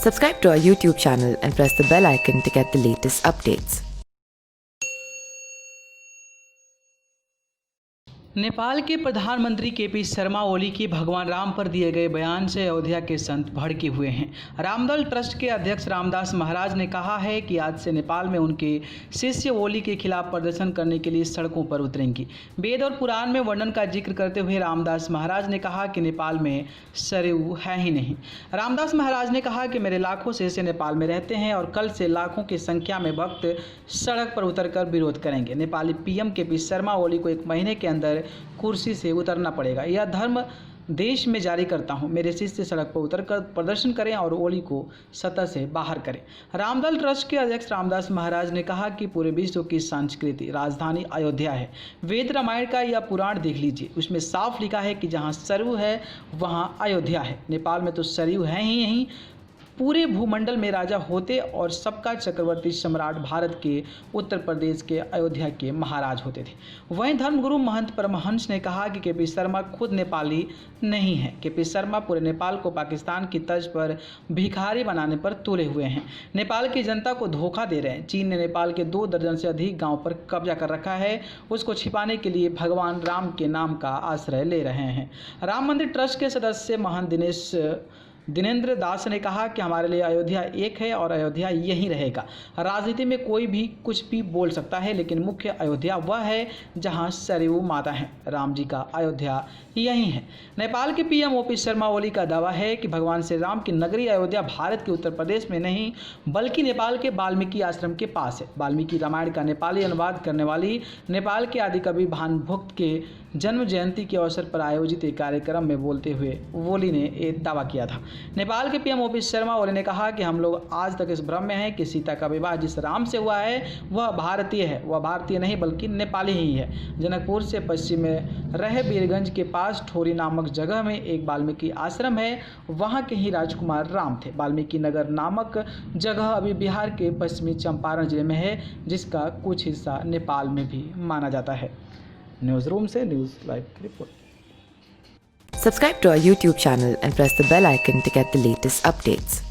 Subscribe to our YouTube channel and press the bell icon to get the latest updates. Nepal के प्रधानमंत्री KP Sharma Oli के भगवान राम पर दिए गए बयान से अयोध्या के संत भड़के हुए हैं। रामदल ट्रस्ट के अध्यक्ष रामदास महाराज ने कहा है कि आज से नेपाल में उनके शिष्य ओली के खिलाफ प्रदर्शन करने के लिए सड़कों पर उतरेंगी। वेद और पुराण में वर्णन का जिक्र करते हुए रामदास महाराज ने कहा कि नेपाल में सरयू है ही नहीं। रामदास महाराज ने कहा कि मेरे लाखों शिष्य नेपाल में रहते हैं और कल से लाखों की संख्या में भक्त सड़क पर उतरकर विरोध करेंगे। नेपाली पीएम केपी शर्मा ओली को 1 महीने के अंदर कुर्सी से उतरना पड़ेगा। यह धर्म देश में जारी करता हूं। मेरे शिष्य सड़क पर उतरकर प्रदर्शन करें और ओली को सत्ता से बाहर करें। रामदल ट्रस्ट के अध्यक्ष रामदास महाराज ने कहा कि पूरे विश्व की संस्कृति राजधानी अयोध्या है। वेद रामायण का यह पुराण देख लीजिए, उसमें साफ लिखा है कि जहां सरयू है वहां अयोध्या है। नेपाल में तो सरयू है ही नहीं, पूरे भूमंडल में राजा होते और सबका चक्रवर्ती सम्राट भारत के उत्तर प्रदेश के अयोध्या के महाराज होते थे। वहीं धर्मगुरु महंत परमहंस ने कहा कि केपी शर्मा खुद नेपाली नहीं है। केपी शर्मा पूरे नेपाल को पाकिस्तान की तर्ज पर भिखारी बनाने पर तुले हुए हैं। नेपाल की जनता को धोखा दे रहे हैं। चीन ने नेपाल के 2 दर्जन से अधिक गाँव पर कब्जा कर रखा है। उसको छिपाने के लिए भगवान राम के नाम का आश्रय ले रहे हैं। राम मंदिर ट्रस्ट के सदस्य महंत दिनेंद्र दास ने कहा कि हमारे लिए अयोध्या एक है और अयोध्या यहीं रहेगा। राजनीति में कोई भी कुछ भी बोल सकता है, लेकिन मुख्य अयोध्या वह है जहां सरयू माता है। राम जी का अयोध्या यहीं है। नेपाल के पीएम ओपी शर्मा ओली का दावा है कि भगवान श्री राम की नगरी अयोध्या भारत के उत्तर प्रदेश में नहीं बल्कि नेपाल के वाल्मीकि आश्रम के पास है। वाल्मीकि रामायण का नेपाली अनुवाद करने वाली नेपाल के आदिकवि भानुभक्त के जन्म जयंती के अवसर पर आयोजित एक कार्यक्रम में बोलते हुए ओली ने एक दावा किया था। नेपाल के पीएम ओपी शर्मा ओली ने कहा कि हम लोग आज तक इस भ्रम में हैं कि सीता का विवाह जिस राम से हुआ है वह भारतीय है। वह भारतीय नहीं बल्कि नेपाली ही है। जनकपुर से पश्चिम में रहे बीरगंज के पास ठोरी नामक जगह में एक वाल्मीकि आश्रम है। वहाँ के ही राजकुमार राम थे। वाल्मीकि नगर नामक जगह अभी बिहार के पश्चिमी चंपारण जिले में है, जिसका कुछ हिस्सा नेपाल में भी माना जाता है। न्यूज़ रूम से न्यूज़ लाइव की report. Subscribe to our YouTube channel and press the bell icon to get the latest updates.